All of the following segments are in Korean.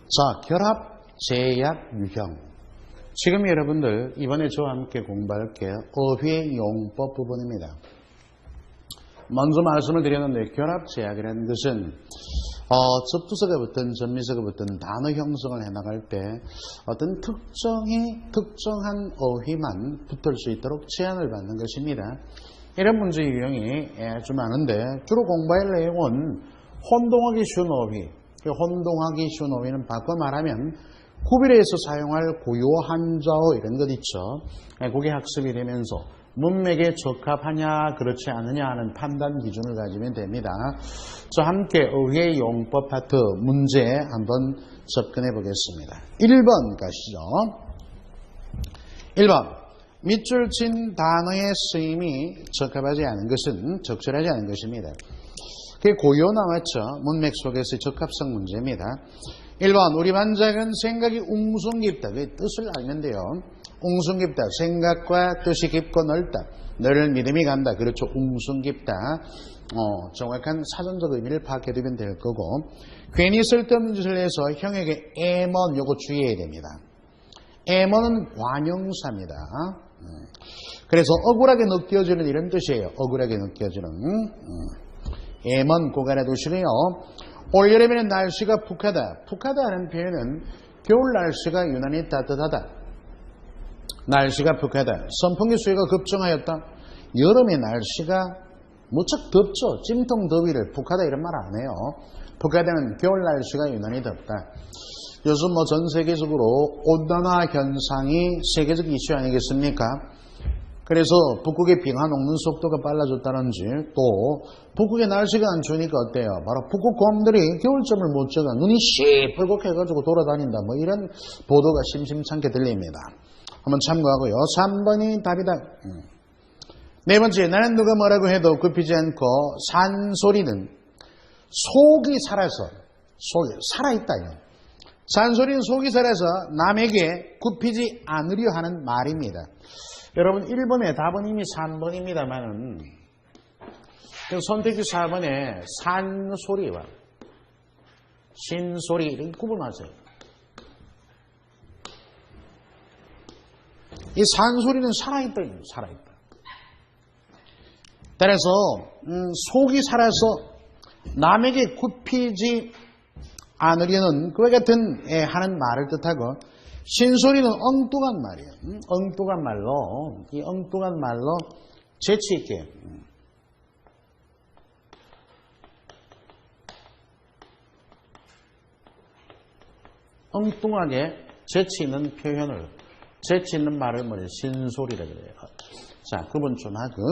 자, 결합, 제약, 유형. 지금 여러분들 이번에 저와 함께 공부할 게 어휘의 용법 부분입니다. 먼저 말씀을 드렸는데 결합, 제약이라는 것은 접두사가 붙든 전미사가 붙든 단어 형성을 해나갈 때 어떤 특정한 어휘만 붙을 수 있도록 제한을 받는 것입니다. 이런 문제 유형이 아주 많은데 주로 공부할 내용은 혼동하기 쉬운 어휘, 혼동하기 쉬운 어휘는 바꿔 말하면 구별해서 사용할 고유어, 한자어 이런 것 있죠. 그게 학습이 되면서 문맥에 적합하냐 그렇지 않느냐 하는 판단 기준을 가지면 됩니다. 자, 함께 어휘의 용법 파트 문제 한번 접근해 보겠습니다. 1번 가시죠. 1번 밑줄 친 단어의 쓰임이 적합하지 않은 것은 적절하지 않은 것입니다. 그게 고유어 나왔죠. 문맥 속에서의 적합성 문제입니다. 1번 우리 반장은 생각이 웅숭 깊다. 그 뜻을 알면 돼요. 웅숭 깊다. 생각과 뜻이 깊고 넓다. 너를 믿음이 간다. 그렇죠. 웅숭 깊다. 정확한 사전적 의미를 파악해두면 될 거고, 괜히 쓸데없는 짓을 해서 형에게 애먼, 요거 주의해야 됩니다. 애먼은 관용사입니다. 그래서 억울하게 느껴지는 이런 뜻이에요. 억울하게 느껴지는. 애먼 꼭 알아두시고요. 올여름에는 날씨가 푹하다. 푹하다는 표현은 겨울 날씨가 유난히 따뜻하다. 날씨가 푹하다. 선풍기 수요가 급증하였다. 여름에 날씨가 무척 덥죠. 찜통 더위를 푹하다 이런 말 안 해요. 푹하다는 겨울 날씨가 유난히 덥다. 요즘 전 세계적으로 온난화 현상이 세계적 이슈 아니겠습니까? 그래서 북극의 빙하 녹는 속도가 빨라졌다는지, 또 북극의 날씨가 안 추우니까 어때요? 바로 북극 곰들이 겨울잠을 못 자가 눈이 시뻘겋게 돌아다닌다. 이런 보도가 심심찮게 들립니다. 한번 참고하고요. 3번이 답이다. 네 번째, 나는 누가 뭐라고 해도 굽히지 않고 산소리는 속이 살아서, 살아있다. 산소리는 속이 살아서 남에게 굽히지 않으려 하는 말입니다. 여러분 1번의 답은 이미 3번입니다만은 선택지 4번에 산소리와 신소리 이렇게 구분하세요. 이 산소리는 살아있다. 살아있다. 따라서 속이 살아서 남에게 굽히지 않으려는 그와 같은 하는 말을 뜻하고, 신소리는 엉뚱한 말이에요. 엉뚱한 말로, 이 엉뚱한 말로 재치있게 엉뚱하게 재치있는 표현을, 재치있는 말을 신소리라 그래요. 자, 구분 좀 하고.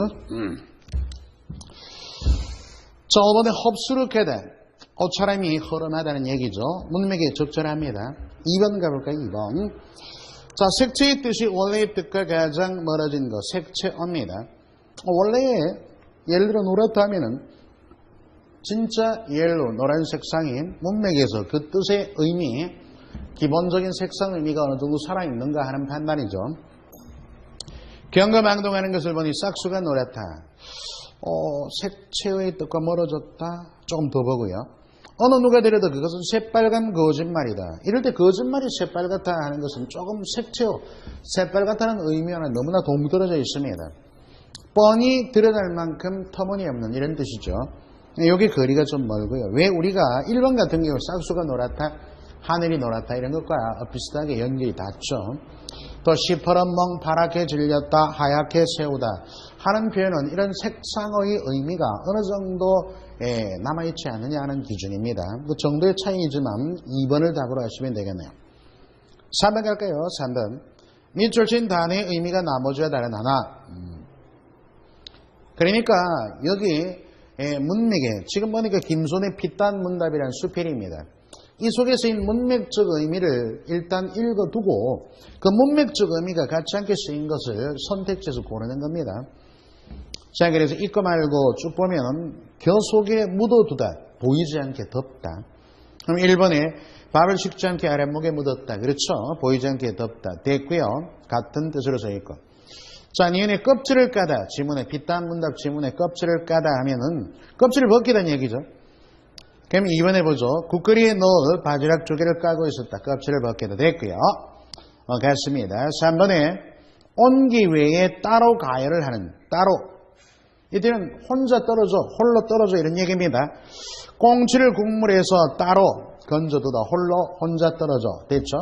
자, 5번에 흡수룩하다. 옷차림이 허름하다는 얘기죠. 문맥에 적절합니다. 2번 가볼까요? 2번. 자, 색채의 뜻이 원래의 뜻과 가장 멀어진 것, 색채어입니다. 원래의 예를 들어 노랗다 하면은 진짜 옐로, 노란 색상이 문맥에서 그 뜻의 의미, 기본적인 색상 의미가 어느 정도 살아있는가 하는 판단이죠. 경거망동하는 것을 보니 싹수가 노랗다. 색채의 뜻과 멀어졌다. 조금 더 보고요. 어느 누가 들여도 그것은 새빨간 거짓말이다. 이럴 때 거짓말이 새빨갛다 하는 것은 조금 색채요, 새빨갛다는 의미와는 너무나 동떨어져 있습니다. 뻔히 드러날 만큼 터무니없는 이런 뜻이죠. 여기 거리가 좀 멀고요. 왜 우리가 1번 같은 경우 싹수가 노랗다, 하늘이 노랗다 이런 것과 비슷하게 연결이 닿죠. 또 시퍼런멍 파랗게 질렸다, 하얗게 세우다 하는 표현은 이런 색상의 의미가 어느 정도 남아있지 않느냐 하는 기준입니다. 그 정도의 차이이지만 2번을 답으로 하시면 되겠네요. 3번 갈까요? 3번. 밑줄 친 단어의 의미가 나머지와 다르나. 그러니까 여기 문맥에 지금 보니까 김손의 피단 문답이라는 수필입니다. 이 속에 쓰인 문맥적 의미를 일단 읽어두고 그 문맥적 의미가 같지 않게 쓰인 것을 선택지에서 고르는 겁니다. 자, 그래서 읽고 말고 쭉 보면 겨 속에 묻어두다, 보이지 않게 덮다. 그럼 1번에 밥을 식지 않게 아랫목에 묻었다. 그렇죠? 보이지 않게 덮다. 됐고요. 같은 뜻으로 써있고. 자, 니은의 껍질을 까다. 지문에, 빗단 문답 지문에 껍질을 까다 하면은 껍질을 벗기다는 얘기죠. 그럼 2번에 보죠. 국거리에 넣을 바지락 조개를 까고 있었다. 껍질을 벗겨도 됐고요. 같습니다. 3번에 온기 외에 따로 가열을 하는, 따로. 이때는 혼자 떨어져, 홀로 떨어져 이런 얘기입니다. 꽁치를 국물에서 따로 건져두다, 홀로 혼자 떨어져. 됐죠?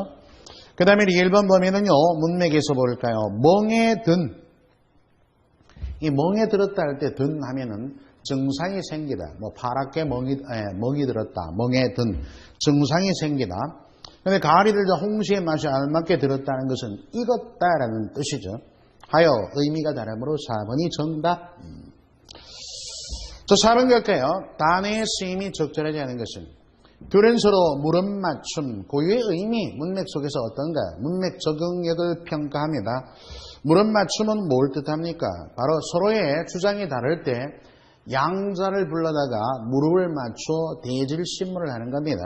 그 다음에 1번 보면은요, 문맥에서 볼까요? 멍에 든. 이 멍에 들었다 할 때 든 하면은 증상이 생기다. 뭐 파랗게 멍이 들었다. 멍에 든. 증상이 생기다. 근데 가을이 들자 홍시의 맛이 알맞게 들었다는 것은 익었다라는 뜻이죠. 하여 의미가 다르므로 4번이 정답. 자, 4번 갈까요? 단어의 쓰임이 적절하지 않은 것은 둘은 서로 물음 맞춤, 고유의 의미, 문맥 속에서 어떤가? 문맥 적응력을 평가합니다. 물음 맞춤은 뭘 뜻합니까? 바로 서로의 주장이 다를 때 양자를 불러다가 무릎을 맞춰 대질신문을 하는 겁니다.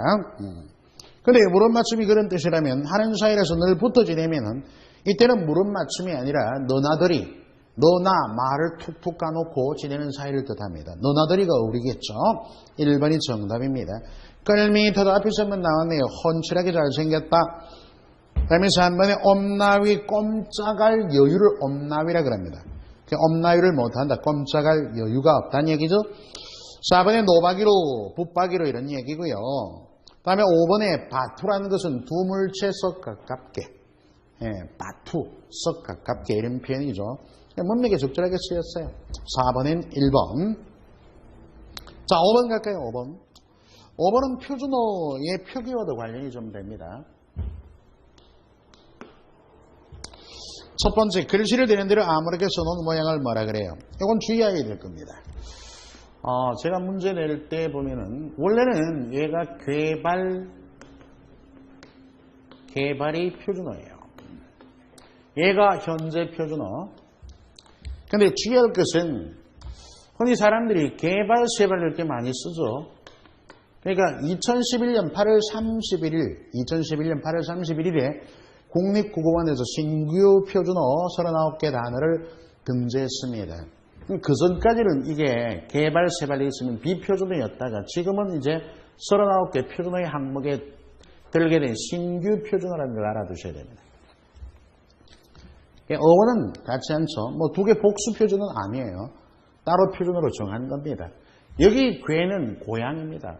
근데 무릎 맞춤이 그런 뜻이라면 하는 사이라서 늘 붙어 지내면은 이때는 무릎 맞춤이 아니라 너나들이, 너나 말을 툭툭 까놓고 지내는 사이를 뜻합니다. 너나들이가 우리겠죠. 1번이 정답입니다. 끌미터도 앞에서 한번 나왔네요. 헌칠하게 잘생겼다. 그 다음에 3번에 엄나위, 꼼짝할 여유를 엄나위라 그럽니다. 엄나위를 못한다. 꼼짝할 여유가 없다는 얘기죠. 4번에 노박이로, 붙박이로 이런 얘기고요. 그 다음에 5번에 바투라는 것은 두 물체 썩 가깝게. 바투, 썩 가깝게 이런 표현이죠. 문맥에 적절하게 쓰였어요. 4번엔 1번. 자, 5번 갈까요? 5번. 5번은 표준어의 표기와도 관련이 좀 됩니다. 첫 번째, 글씨를 되는 대로 아무렇게 써놓은 모양을 뭐라 그래요? 이건 주의해야 될 겁니다. 제가 문제 낼 때 보면은, 원래는 얘가 개발이 표준어예요. 얘가 현재 표준어. 근데 주의할 것은, 흔히 사람들이 개발, 세발 이렇게 많이 쓰죠. 그러니까 2011년 8월 31일에 국립국어원에서 신규 표준어 39개 단어를 등재했습니다. 그 전까지는 이게 개발, 세발이 있으면 비표준어였다가 지금은 이제 39개 표준어의 항목에 들게 된 신규 표준어라는 걸 알아두셔야 됩니다. 어원은 같지 않죠. 뭐 두 개 복수 표준어는 아니에요. 따로 표준어로 정한 겁니다. 여기 괴는 고양입니다.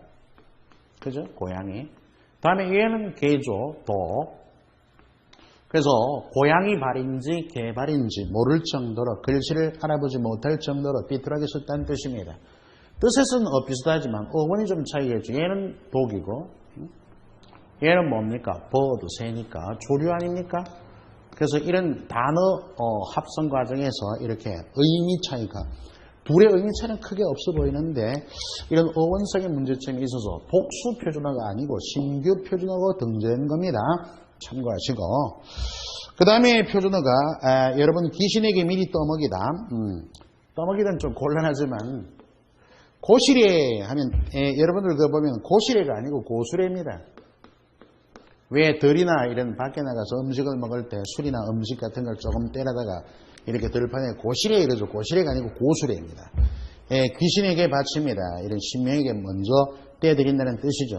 그죠? 고양이. 다음에 얘는 개죠. 도. 그래서 고양이 발인지 개발인지 모를 정도로 글씨를 알아보지 못할 정도로 삐뚤하게 썼다는 뜻입니다. 뜻에서는 비슷하지만 어원이 좀 차이겠죠. 얘는 독이고 얘는 뭡니까? 버드, 새니까 조류 아닙니까? 그래서 이런 단어 합성 과정에서 이렇게 의미 차이가 둘의 의미 차이는 크게 없어 보이는데 이런 어원성의 문제점이 있어서 복수 표준어가 아니고 신규 표준어가 등재된 겁니다. 참고하시고 그 다음에 표준어가 여러분 귀신에게 미리 떠먹이다. 떠먹이는 좀 곤란하지만 고시래 하면 여러분들 그거 보면 고시래가 아니고 고수래입니다. 왜 들이나 이런 밖에 나가서 음식을 먹을 때 술이나 음식 같은 걸 조금 때려다가 이렇게 들판에 고시래 이러죠. 고시래가 아니고 고수래입니다. 귀신에게 바칩니다. 이런 신명에게 먼저 떼드린다는 뜻이죠.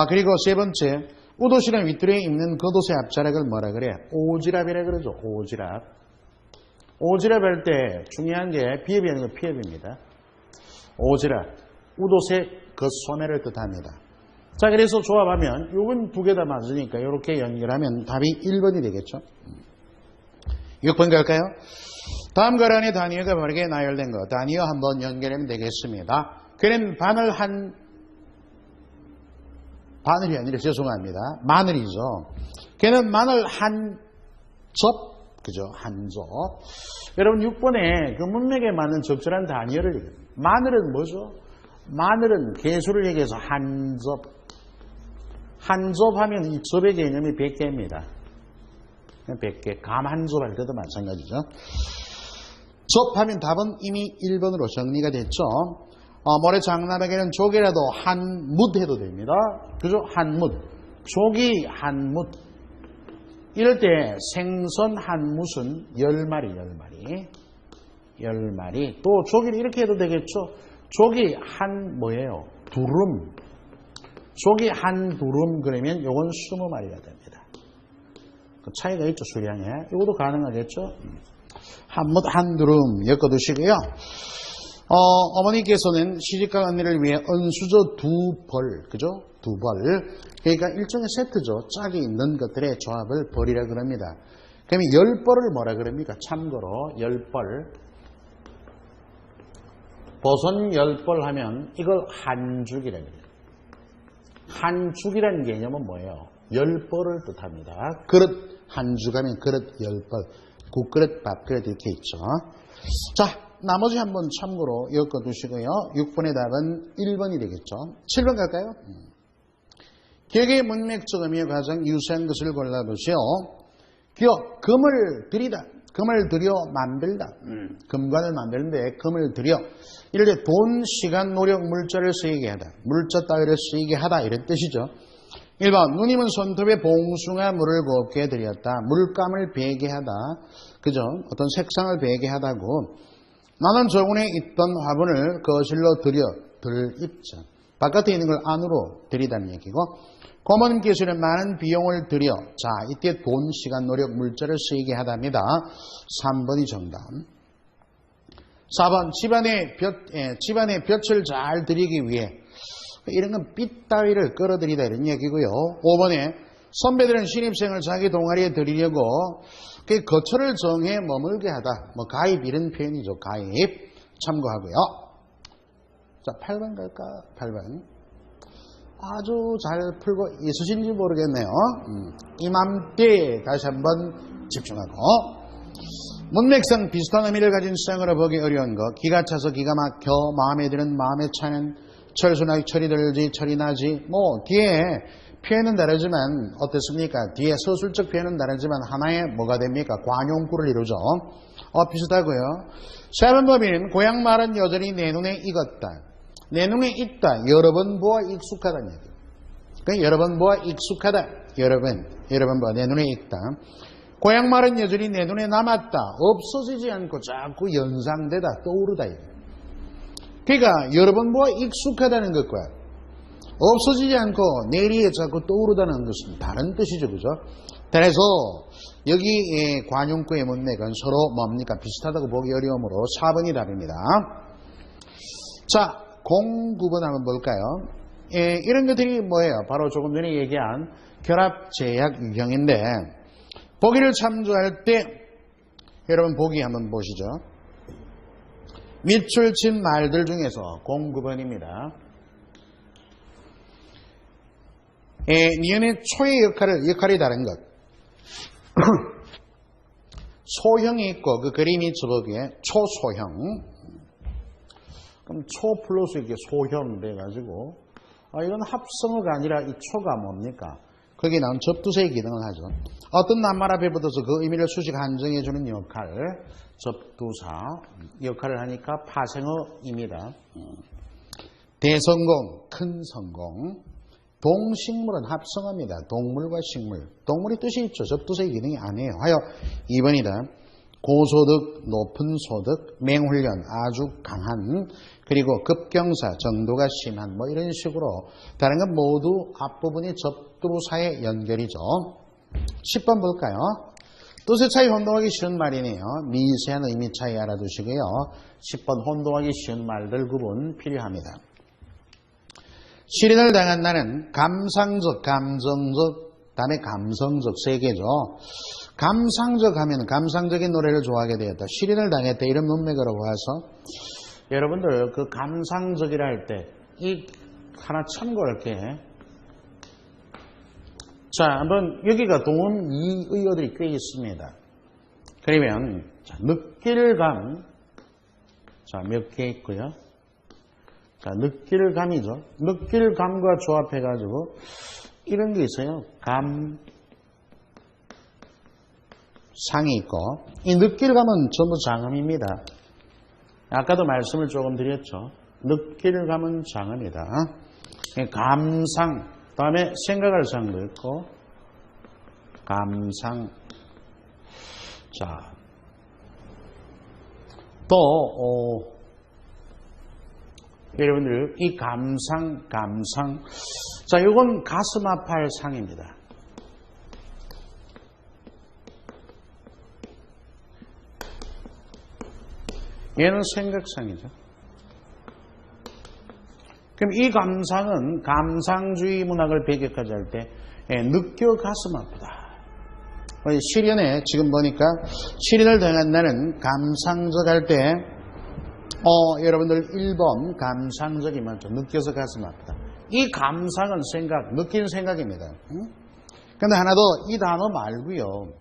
그리고 세 번째 우도시랑 윗줄에 입는 겉옷의 앞자락을 뭐라 그래? 오지랖이라 그러죠. 오지랖. 오지랖 할 때 중요한 게 비읍이 아니고 피읍입니다. 오지랖. 우도의 겉소매를 뜻합니다. 자, 그래서 조합하면 요건 두 개 다 맞으니까 이렇게 연결하면 답이 1번이 되겠죠. 6번 갈까요? 다음 가란의 단위어가 바르게 나열된 거. 단위어 한번 연결하면 되겠습니다. 그는 바늘이 아니라 죄송합니다. 마늘이죠. 걔는 마늘 한 접, 그죠? 한 접. 여러분 6번에 그 문맥에 맞는 적절한 단위어를 얘기해요. 마늘은 뭐죠? 마늘은 개수를 얘기해서 한 접. 한 접 하면 이 접의 개념이 100개입니다. 100개. 감 한 접 할 때도 마찬가지죠. 접하면 답은 이미 1번으로 정리가 됐죠. 모래장난에게는 조개라도 한 뭇 해도 됩니다. 그죠? 한 뭇. 조기 한 뭇. 이럴 때 생선 한 뭇은 10마리. 또 조기를 이렇게 해도 되겠죠. 조기 한 뭐예요? 두름. 속이 한 두름 그러면 요건 20마리가 됩니다. 그 차이가 있죠, 수량에. 이것도 가능하겠죠? 한 두름 엮어두시고요. 어머니께서는 시집간 언니를 위해 은수저 2벌, 그죠? 2벌. 그러니까 일종의 세트죠. 짝이 있는 것들의 조합을 벌이라 그럽니다. 그러면 10벌을 뭐라 그럽니까? 참고로 10벌. 보선 10벌 하면 이걸 한 죽이라 그래요. 한 죽이라는 개념은 뭐예요? 10벌을 뜻합니다. 그릇 한 죽 하면 그릇 10벌. 국그릇, 밥그릇 이렇게 있죠. 자, 나머지 한번 참고로 엮어두시고요. 6번의 답은 1번이 되겠죠. 7번 갈까요? 기억의 문맥적 의미에 가장 유사한 것을 골라보시오. 기억, 금을 들이다. 금을 들여 만들다. 금관을 만드는데 금을 들여. 이럴 때 돈, 시간, 노력, 물자를 쓰이게 하다. 물자 따위를 쓰이게 하다. 이런 뜻이죠. 1번, 누님은 손톱에 봉숭아 물을 곱게 들였다. 물감을 배게 하다. 그죠? 어떤 색상을 배게 하다고. 나는 저군에 있던 화분을 거실로 들입자. 바깥에 있는 걸 안으로 들이다는 얘기고. 고모님께서는 많은 비용을 들여. 자, 이때 돈, 시간, 노력, 물자를 쓰이게 하답니다. 3번이 정답. 4번, 집안의 볕을 잘 들이기 위해. 이런 건 빛 따위를 끌어들이다 이런 얘기고요. 5번에 선배들은 신입생을 자기 동아리에 들이려고 그 거처를 정해 머물게 하다. 뭐 가입 이런 표현이죠. 가입 참고하고요. 자, 8번 갈까? 8번. 아주 잘 풀고 있으신지 모르겠네요. 이맘때 다시 한번 집중하고. 문맥상 비슷한 의미를 가진 수상으로 보기 어려운 것. 기가 차서 기가 막혀 마음에 드는 마음에 차는 철수나기 철이 들지 철이 나지. 뭐 뒤에 표현은 다르지만 어떻습니까? 뒤에 서술적 표현은 다르지만 하나의 뭐가 됩니까? 관용구를 이루죠. 비슷하고요. 7번 법인 고향 말은 여전히 내 눈에 익었다. 내 눈에 있다. 여러 번 보아 익숙하다는 얘기. 그러니까 여러 번 보아 익숙하다. 여러 번 보아 내 눈에 있다. 고향 말은 여전히 내 눈에 남았다. 없어지지 않고 자꾸 연상되다. 떠오르다. 그러니까 여러 번 보아 익숙하다는 것과 없어지지 않고 내리에 자꾸 떠오르다는 것은 다른 뜻이죠. 그죠? 그래서 여기 관용구의 문맥은 서로 뭡니까? 비슷하다고 보기 어려우므로 4번이 답입니다. 자, 09번 한번 볼까요? 이런 것들이 뭐예요? 바로 조금 전에 얘기한 결합, 제약, 유형인데 보기를 참조할 때 여러분 보기 한번 보시죠. 밑줄 친 말들 중에서 09번입니다. 니은의 초의 역할이 다른 것. 소형이 있고 그 그림이 저거기에 초소형. 그럼 초 플러스 이렇게 소형 돼가지고 이건 합성어가 아니라 이 초가 뭡니까? 거기에 나온 접두사의 기능을 하죠. 어떤 낱말 앞에 붙어서 그 의미를 수식 한정해주는 역할, 접두사 역할을 하니까 파생어입니다. 대성공, 큰 성공. 동식물은 합성어입니다. 동물과 식물. 동물이 뜻이 있죠. 접두사의 기능이 아니에요. 하여 2번이다. 고소득, 높은 소득, 맹훈련, 아주 강한, 그리고 급경사, 정도가 심한, 뭐 이런 식으로 다른 건 모두 앞부분이 접두사의 연결이죠. 10번 볼까요? 뜻의 차이 혼동하기 쉬운 말이네요. 미세한 의미 차이 알아두시고요. 10번 혼동하기 쉬운 말들 구분 필요합니다. 시련을 당한 나는 감상적, 감정적, 다음에 감성적 세 개죠. 감상적 하면 감상적인 노래를 좋아하게 되었다. 시련을 당했다. 이런 문맥으로 봐서 여러분들 그 감상적이라 할 때 이 하나 참고할게. 자, 한번 여기가 동음 이의어들이 꽤 있습니다. 그러면 자, 느낄감 자, 몇 개 있고요. 자, 느낄감이죠. 느낄감과 조합해가지고 이런 게 있어요. 상이 있고 이 느낄감은 전부 장음입니다. 아까도 말씀을 조금 드렸죠. 느낄감은 장음이다. 감상, 다음에 생각할 상도 있고 감상. 자, 또 여러분들 이 감상. 자, 이건 가슴 아파할 상입니다. 얘는 생각상이죠. 그럼 이 감상은 감상주의 문학을 배격하지 할 때 느껴 가슴 아프다. 시련에 지금 보니까 시련을 당한다는 감상적 할 때 여러분들 1번 감상적이 맞죠. 느껴서 가슴 아프다. 이 감상은 생각, 느낀 생각입니다. 근데 하나 더 이 단어 말고요.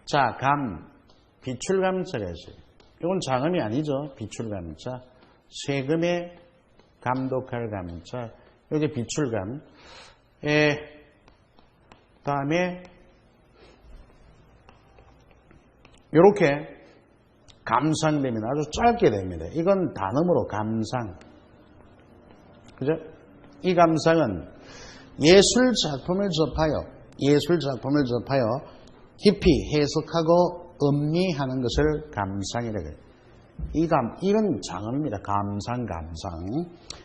자, 비출감자라지. 이건 장음이 아니죠. 비출감자. 세금에 감독할 감자. 여기 비출감. 다음에 이렇게 감상됩니다. 아주 짧게 됩니다. 이건 단음으로 감상. 그죠? 이 감상은 예술 작품을 접하여 깊이 해석하고 음미하는 것을 감상이라고 해요. 이건 장음입니다. 감상.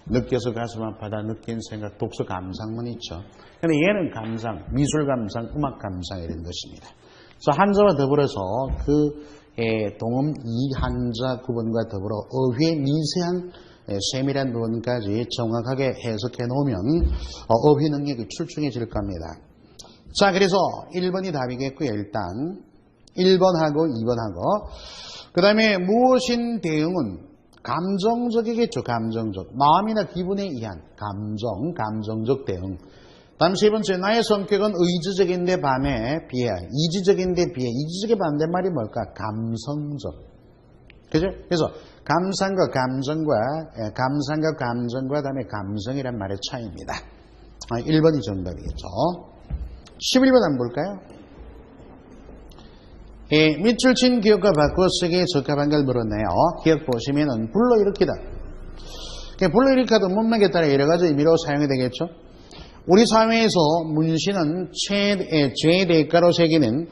느껴서 가슴 아파다, 느낀 생각, 독서 감상문 있죠. 근데 얘는 감상, 미술 감상, 음악 감상 이런 것입니다. 그래서 한자와 더불어서 동음 이한자 구분과 더불어 어휘의 미세한 세밀한 부분까지 정확하게 해석해 놓으면 어휘 능력이 출중해질 겁니다. 자, 그래서 1번이 답이겠고요. 일단 1번하고 2번하고 그 다음에 무엇인 대응은 감정적이겠죠. 감정적. 마음이나 기분에 의한 감정적 대응. 다음 세 번째, 나의 성격은 의지적인데 반해 비해, 이지적인데 비해. 이지적의 반대말이 뭘까? 감성적. 그죠? 그래서 감상과 감정과 다음에 감성이란 말의 차이입니다. 1번이 정답이겠죠. 11번 한번 볼까요? 밑줄 친 기억과 바꾸어 쓰기에 적합한 걸 물었네요. 기억 보시면은 불러일으키다. 불러일으키다 문맥에 따라 여러 가지 의미로 사용이 되겠죠. 우리 사회에서 문신은 죄의 대가로 새기는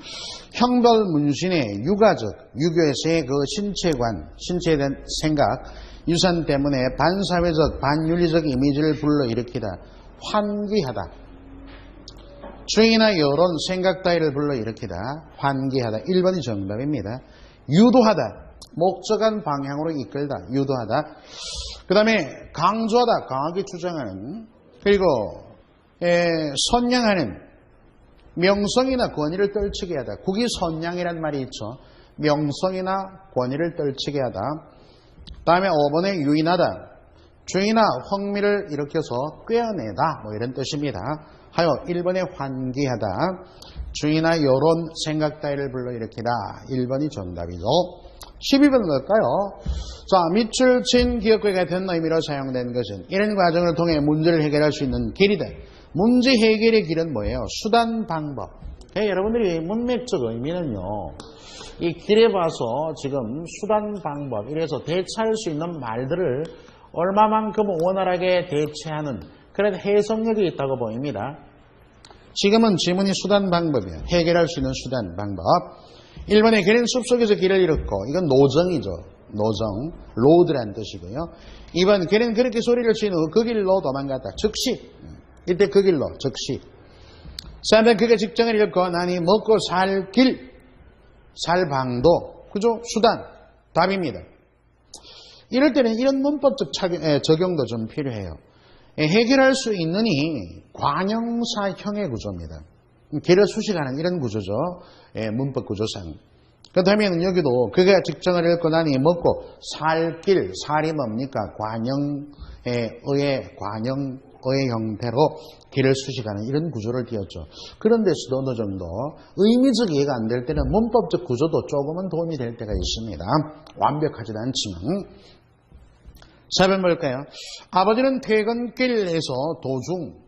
형벌 문신의 유교에서의 그 신체에 대한 생각, 유산 때문에 반사회적, 반윤리적 이미지를 불러일으키다, 환기하다. 주의나 여론, 생각 따위를 불러일으키다, 환기하다. 1번이 정답입니다. 유도하다, 목적한 방향으로 이끌다, 유도하다. 그 다음에 강조하다, 강하게 주장하는, 그리고 선양하는, 명성이나 권위를 떨치게 하다. 국위 선양이란 말이 있죠. 명성이나 권위를 떨치게 하다. 다음에 5번에 유인하다. 주의나 흥미를 일으켜서 꿰어내다. 이런 뜻입니다. 하여 1번에 환기하다. 주의나 여론, 생각 따위를 불러일으키다. 1번이 정답이죠. 12번 볼까요? 자, 밑줄 친 기억과 같은 의미로 사용된 것은 이런 과정을 통해 문제를 해결할 수 있는 길이다. 문제 해결의 길은 뭐예요? 수단, 방법. 여러분들이 문맥적 의미는요, 이 길에 봐서 지금 수단, 방법, 이래서 대체할 수 있는 말들을 얼마만큼 원활하게 대체하는 그런 해석력이 있다고 보입니다. 지금은 지문이 수단, 방법이에요. 해결할 수 있는 수단, 방법. 1번에 걔는 숲속에서 길을 잃었고, 이건 노정이죠. 노정, 로드란 뜻이고요. 2번, 걔는 그렇게 소리를 친 후 그 길로 도망갔다. 즉시. 이때 그 길로, 즉시. 3번, 그가 직장을 잃고 나니 먹고 살 길, 살 방도. 그죠? 수단. 답입니다. 이럴 때는 이런 문법적 적용도 좀 필요해요. 해결할 수 있느니 관형사형의 구조입니다. 길을 수식하는 이런 구조죠. 문법 구조상. 그 다음에 여기도 그가 직장을 잃고 나니 먹고 살 길, 살이 뭡니까? 관형의 형태로 길을 수식하는 이런 구조를 띄었죠. 그런 데서도 어느 정도 의미적 이해가 안 될 때는 문법적 구조도 조금은 도움이 될 때가 있습니다. 완벽하지는 않지만. 4번 볼까요? 아버지는 퇴근길에서 도중,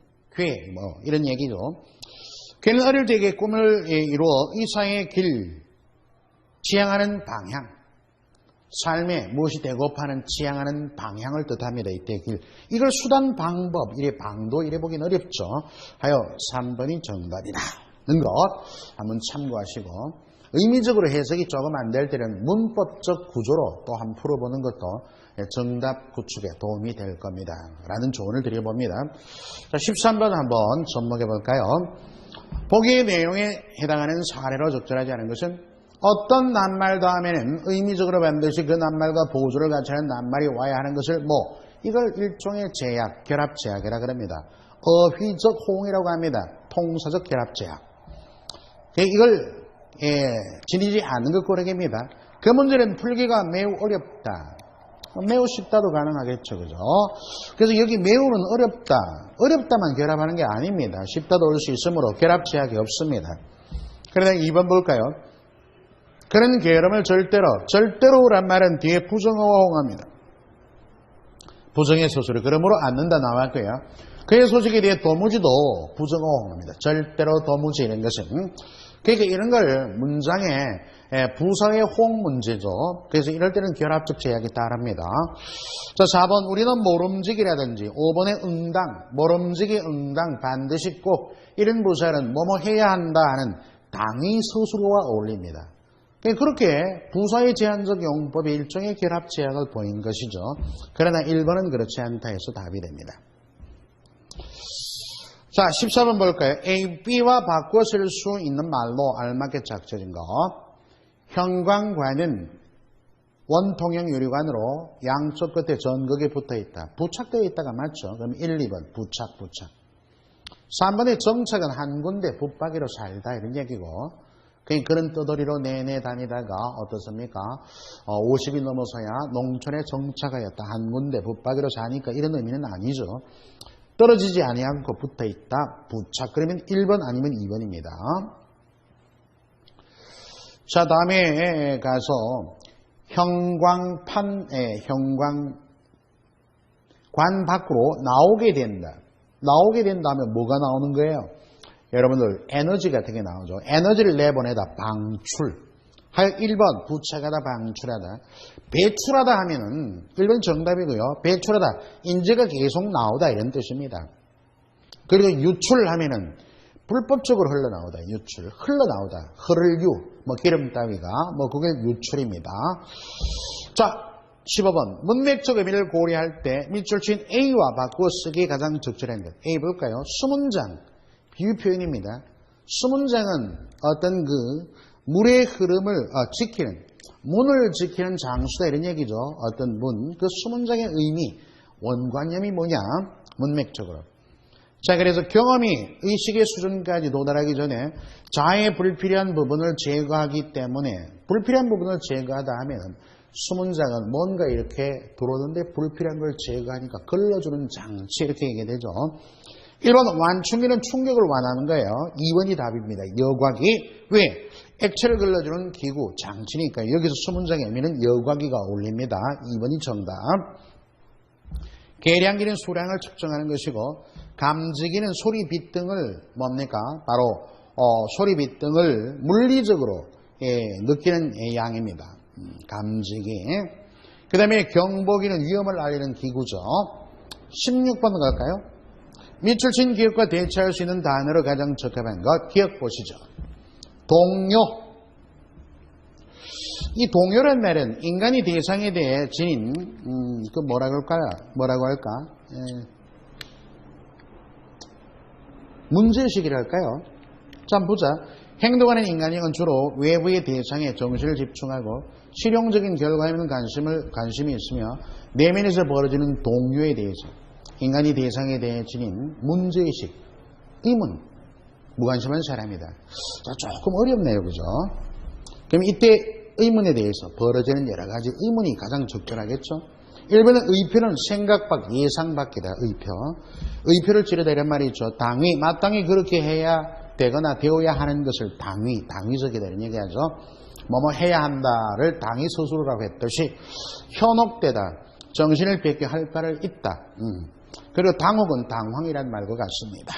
이런 얘기죠. 걔는 어릴 때 꿈을 이루어 이 사회의 길, 지향하는 방향, 삶에 무엇이 되고파는 지향하는 방향을 뜻합니다. 이때 길. 이걸 수단, 방법, 방도 이래 보긴 어렵죠. 하여 3번이 정답이다. 는 것 한번 참고하시고, 의미적으로 해석이 조금 안 될 때는 문법적 구조로 또 한번 풀어보는 것도 정답 구축에 도움이 될 겁니다. 라는 조언을 드려봅니다. 자, 13번 한번 접목해 볼까요? 보기의 내용에 해당하는 사례로 적절하지 않은 것은 어떤 낱말 다음에는 의미적으로 반드시 그 낱말과 보조를 같이 하는 낱말이 와야 하는 것을 이걸 일종의 제약, 결합 제약이라 그럽니다. 어휘적 호응이라고 합니다. 통사적 결합 제약. 이걸 지니지 않는 것 고르기입니다. 그 문제는 풀기가 매우 어렵다. 매우 쉽다도 가능하겠죠. 그죠? 그래서 여기 매우는 어렵다만 결합하는 게 아닙니다. 쉽다도 올 수 있으므로 결합 제약이 없습니다. 그러다 2번 볼까요? 그런 게으름을 절대로란 말은 뒤에 부정어가 호응합니다. 부정의 소수를 그러므로 않는다 나왔고요. 그의 소식에 대해 도무지도 부정어가 호응합니다. 절대로 도무지 이런 것은 그러니까 이런 걸 문장에 부사의 호응 문제죠. 그래서 이럴 때는 결합적 제약이 따릅니다. 자, 4번 우리는 모름지기라든지 5번의 응당, 모름지기, 응당, 반드시 꼭 이런 부사는 뭐뭐 해야 한다 하는 당위 서술어와 어울립니다. 그렇게 부사의 제한적 용법이 일종의 결합 제약을 보인 것이죠. 그러나 1번은 그렇지 않다 해서 답이 됩니다. 자, 14번 볼까요? A, B와 바꾸어 쓸 수 있는 말로 알맞게 작쳐진 거. 형광관은 원통형 유리관으로 양쪽 끝에 전극이 붙어 있다. 부착되어 있다가 맞죠? 그럼 1, 2번 부착. 3번의 정착은 한 군데 붙박이로 살다 이런 얘기고 그런 떠돌이로 내내 다니다가 어떻습니까? 50이 넘어서야 농촌에 정착하였다. 한 군데 붙박이로 사니까 이런 의미는 아니죠. 떨어지지 아니하고 붙어있다. 부착. 그러면 1번 아니면 2번입니다. 자, 다음에 가서 형광관 밖으로 나오게 된다. 나오게 된다면 뭐가 나오는 거예요? 여러분들 에너지 같은 게 나오죠. 에너지를 내보내다. 방출. 하여 1번 부착하다 방출하다. 배출하다 하면은 1번 정답이고요. 배출하다 인재가 계속 나오다 이런 뜻입니다. 그리고 유출하면은 불법적으로 흘러나오다. 유출. 흘러나오다. 흐를유. 기름 따위가 그게 유출입니다. 자, 15번 문맥적 의미를 고려할 때 밑줄친 A와 바꾸어 쓰기에 가장 적절한 것. A 볼까요? 수문장. 비유 표현입니다. 수문장은 어떤 물의 흐름을 지키는, 문을 지키는 장수다 이런 얘기죠. 어떤 문, 그 수문장의 의미, 원관념이 뭐냐? 문맥적으로. 자, 그래서 경험이 의식의 수준까지 도달하기 전에 자아의 불필요한 부분을 제거하기 때문에 불필요한 부분을 제거하다 하면 수문장은 뭔가 이렇게 들어오는데 불필요한 걸 제거하니까 걸러주는 장치 이렇게 얘기되죠. 1번 완충기는 충격을 완화하는 거예요. 2번이 답입니다. 여과기. 왜? 액체를 걸러주는 기구, 장치니까 여기서 수문장의 의미는 여과기가 어울립니다. 2번이 정답. 계량기는 수량을 측정하는 것이고 감지기는 소리 빛등을 뭡니까? 바로 소리 빛등을 물리적으로 느끼는 양입니다. 감지기. 그 다음에 경보기는 위험을 알리는 기구죠. 16번 갈까요? 밑줄친 기억과 대체할 수 있는 단어로 가장 적합한 것. 기억 보시죠. 동요. 이 동요란 말은 인간이 대상에 대해 지닌 뭐라고 할까? 문제의식이랄까요? 자, 한번 보자. 행동하는 인간이 주로 외부의 대상에 정신을 집중하고 실용적인 결과에는 관심이 있으며 내면에서 벌어지는 동요에 대해서 인간이 대상에 대해 지닌 문제의식, 의문, 무관심한 사람이다. 자, 조금 어렵네요. 그죠? 그럼 이때 의문에 대해서 벌어지는 여러 가지 의문이 가장 적절하겠죠? 1번은 의표는 생각 밖, 예상 밖이다. 의표를 찌르다 이런 말이 있죠. 당위, 마땅히 그렇게 해야 되거나 되어야 하는 것을 당위적이다 이런 얘기하죠. 뭐뭐 해야 한다를 당위 서술어라고 했듯이 현혹되다, 정신을 뺏겨 할 바를 있다. 그리고 당혹은 당황이란 말과 같습니다.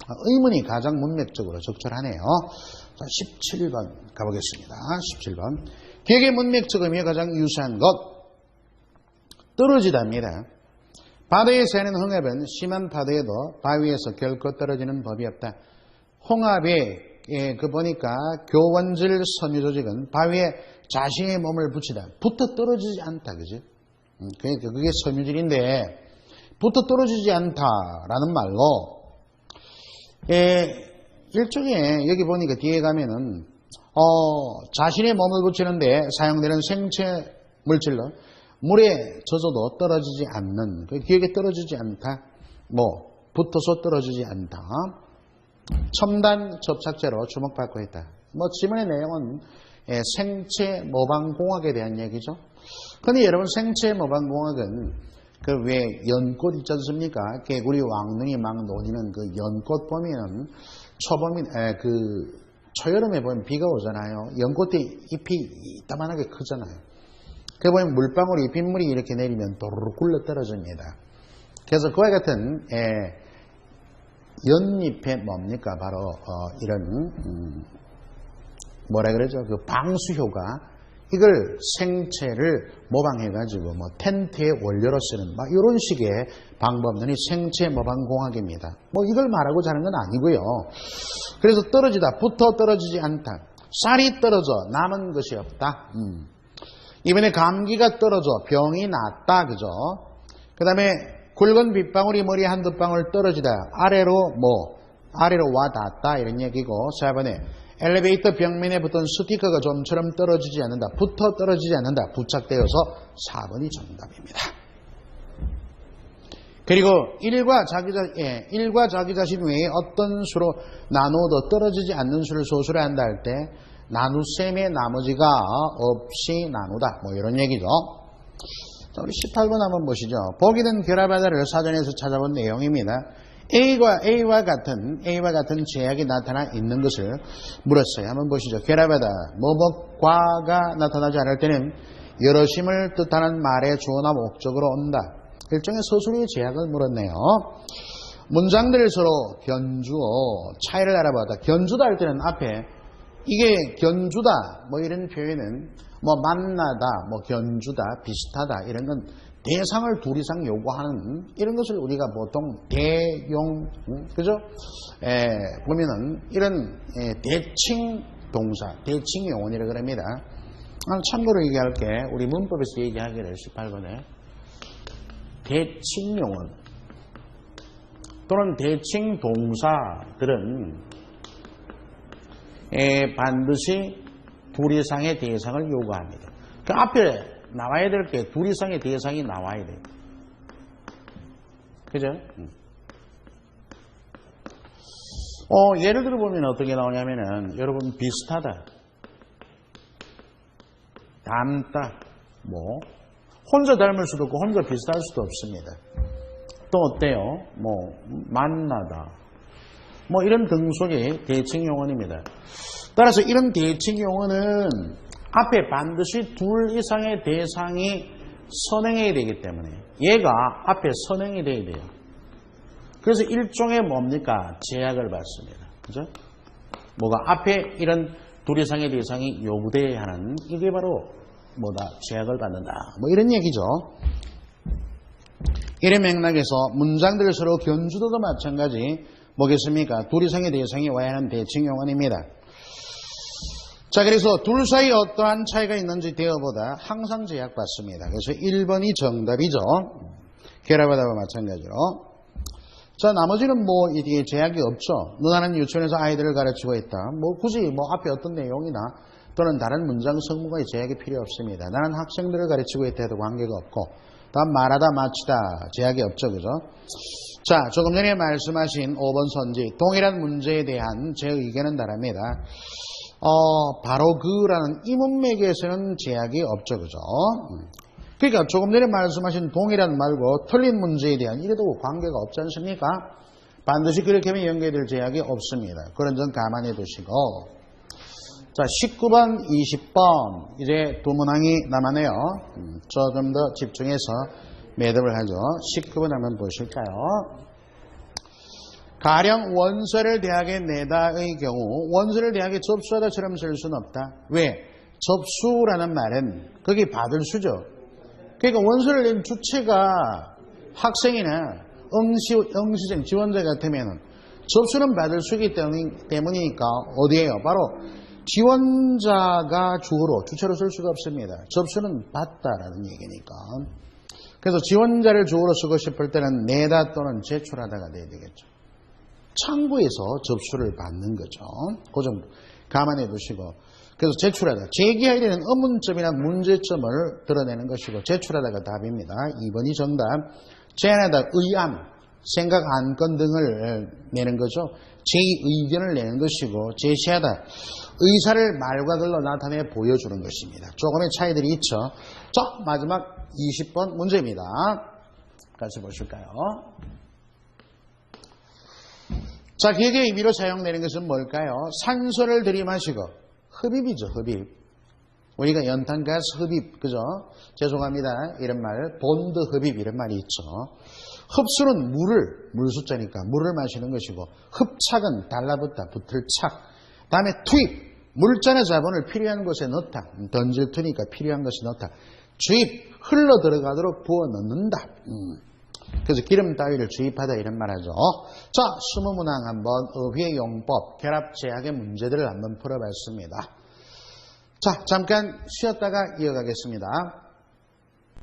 의문이 가장 문맥적으로 적절하네요. 자, 17번 가보겠습니다. 17번. 기억의 문맥적 의미에 가장 유사한 것. 떨어지다입니다. 바다에 새는 홍합은 심한 파도에도 바위에서 결코 떨어지는 법이 없다. 홍합의 보니까 교원질 섬유 조직은 바위에 자신의 몸을 붙이다. 붙어 떨어지지 않다. 그죠? 그게 섬유질인데 붙어 떨어지지 않다라는 말로 일종의 여기 보니까 뒤에 가면은 자신의 몸을 붙이는데 사용되는 생체 물질로 물에 젖어도 떨어지지 않는 기억에 떨어지지 않다. 붙어서 떨어지지 않다. 첨단 접착제로 주목받고 있다. 지문의 내용은 생체 모방공학에 대한 얘기죠. 근데 여러분 생체 모방공학은 그 왜 연꽃 있지 않습니까? 개구리 왕눈이 막 노니는 그 연꽃 보면은 초여름에 보면 비가 오잖아요. 연꽃이 잎이 이따만하게 크잖아요. 그 보면 물방울이 빗물이 이렇게 내리면 도르륵 굴러 떨어집니다. 그래서 그와 같은 연잎에 뭡니까? 바로 이런 뭐라 그러죠? 그 방수효가 이걸 생체를 모방해가지고 텐트의 원료로 쓰는 이런 식의 방법론이 생체 모방공학입니다. 이걸 말하고자 하는 건 아니고요. 그래서 떨어지다, 붙어 떨어지지 않다. 쌀이 떨어져 남은 것이 없다. 이번에 감기가 떨어져 병이 낫다, 그죠? 그 다음에 굵은 빗방울이 머리 한두 방울 떨어지다 아래로 와 닿았다 이런 얘기고 4번에 엘리베이터 벽면에 붙은 스티커가 좀처럼 떨어지지 않는다. 붙어 떨어지지 않는다. 부착되어서 4번이 정답입니다. 그리고 1과 자기 자신 외에 어떤 수로 나누어도 떨어지지 않는 수를 소수로 한다 할 때 나눗셈의 나머지가 없이 나누다. 이런 얘기죠. 자, 우리 18번 한번 보시죠. 보기는 결합하다를 사전에서 찾아본 내용입니다. A와 같은 제약이 나타나 있는 것을 물었어요. 한번 보시죠. 결합하다. 뭐뭐과가 나타나지 않을 때는 여럿임을 뜻하는 말의 주어나 목적으로 온다. 일종의 서술의 제약을 물었네요. 문장들을 서로 견주어 차이를 알아보다. 견주다 할 때는 앞에 이게 견주다 이런 표현은 만나다, 견주다, 비슷하다 이런 건 대상을 둘 이상 요구하는 이런 것을 우리가 보통 대용, 그죠? 보면은 이런 대칭 동사, 대칭 용언이라고 합니다. 참고로 얘기할게. 우리 문법에서 얘기하기를 18번에 대칭 용언 또는 대칭 동사들은 반드시 둘 이상의 대상을 요구합니다. 그 앞에 나와야 될 게 둘 이상의 대상이 나와야 돼요. 그죠? 예를 들어 보면 어떻게 나오냐면은 여러분 비슷하다, 닮다, 혼자 닮을 수도 없고 혼자 비슷할 수도 없습니다. 또 어때요? 만나다, 이런 등속이 대칭 용언입니다. 따라서 이런 대칭 용언은 앞에 반드시 둘 이상의 대상이 선행해야 되기 때문에 얘가 앞에 선행이 돼야 돼요. 그래서 일종의 제약을 받습니다. 그죠? 앞에 이런 둘 이상의 대상이 요구돼야 하는 이게 바로 제약을 받는다. 이런 얘기죠. 이런 맥락에서 문장들 서로 견주도도 마찬가지 뭐겠습니까? 둘 이상의 대상이 와야 하는 대칭 용언입니다. 자, 그래서 둘 사이 어떠한 차이가 있는지 대어보다 항상 제약받습니다. 그래서 1번이 정답이죠. 결합하다와 마찬가지로. 자, 나머지는 이게 제약이 없죠. 누나는 유치원에서 아이들을 가르치고 있다. 굳이 앞에 어떤 내용이나 또는 다른 문장 성분과의 제약이 필요 없습니다. 나는 학생들을 가르치고 있다 해도 관계가 없고, 다음 말하다 마치다 제약이 없죠. 그죠? 자, 조금 전에 말씀하신 5번 선지, 동일한 문제에 대한 제 의견은 다릅니다. 바로 그라는 이 문맥에서는 제약이 없죠. 그죠? 그러니까 조금 전에 말씀하신 동일한 말고 틀린 문제에 대한 이래도 관계가 없지 않습니까? 반드시 그렇게 하면 연계될 제약이 없습니다. 그런 점 감안해 두시고. 자, 19번, 20번 이제 두 문항이 남았네요. 조금 더 집중해서 매듭을 하죠. 19번 한번 보실까요? 가령 원서를 대학에 내다의 경우 원서를 대학에 접수하다처럼 쓸 수는 없다. 왜? 접수라는 말은 그게 받을 수죠. 그러니까 원서를 낸 주체가 학생이나 응시생 지원자 같으면 접수는 받을 수이기 때문이니까 어디에요? 바로 지원자가 주어로 주체로 쓸 수가 없습니다. 접수는 받다라는 얘기니까. 그래서 지원자를 주어로 쓰고 싶을 때는 내다 또는 제출하다가 돼야 되겠죠. 창구에서 접수를 받는 거죠. 그 정도 감안해 두시고. 그래서 제출하다. 제기해야 되는 의문점이나 문제점을 드러내는 것이고 제출하다가 답입니다. 2번이 정답. 제안하다 의안, 생각, 안건 등을 내는 거죠. 제2의견을 내는 것이고 제시하다. 의사를 말과 글로 나타내 보여주는 것입니다. 조금의 차이들이 있죠. 자, 마지막 20번 문제입니다. 같이 보실까요? 자, 기억의 의미로 사용되는 것은 뭘까요? 산소를 들이마시고 흡입이죠, 흡입. 우리가 연탄가스 흡입, 그죠? 죄송합니다. 이런 말, 본드 흡입 이런 말이 있죠. 흡수는 물 숫자니까 물을 마시는 것이고 흡착은 달라붙다, 붙을 착. 다음에 투입, 물자나 자본을 필요한 곳에 넣다. 던질 테니까 필요한 것에 넣다. 주입, 흘러 들어가도록 부어 넣는다. 그래서 기름 따위를 주입하다 이런 말 하죠. 자, 20문항 한번 어휘의 용법, 결합 제약의 문제들을 한번 풀어봤습니다. 자, 잠깐 쉬었다가 이어가겠습니다.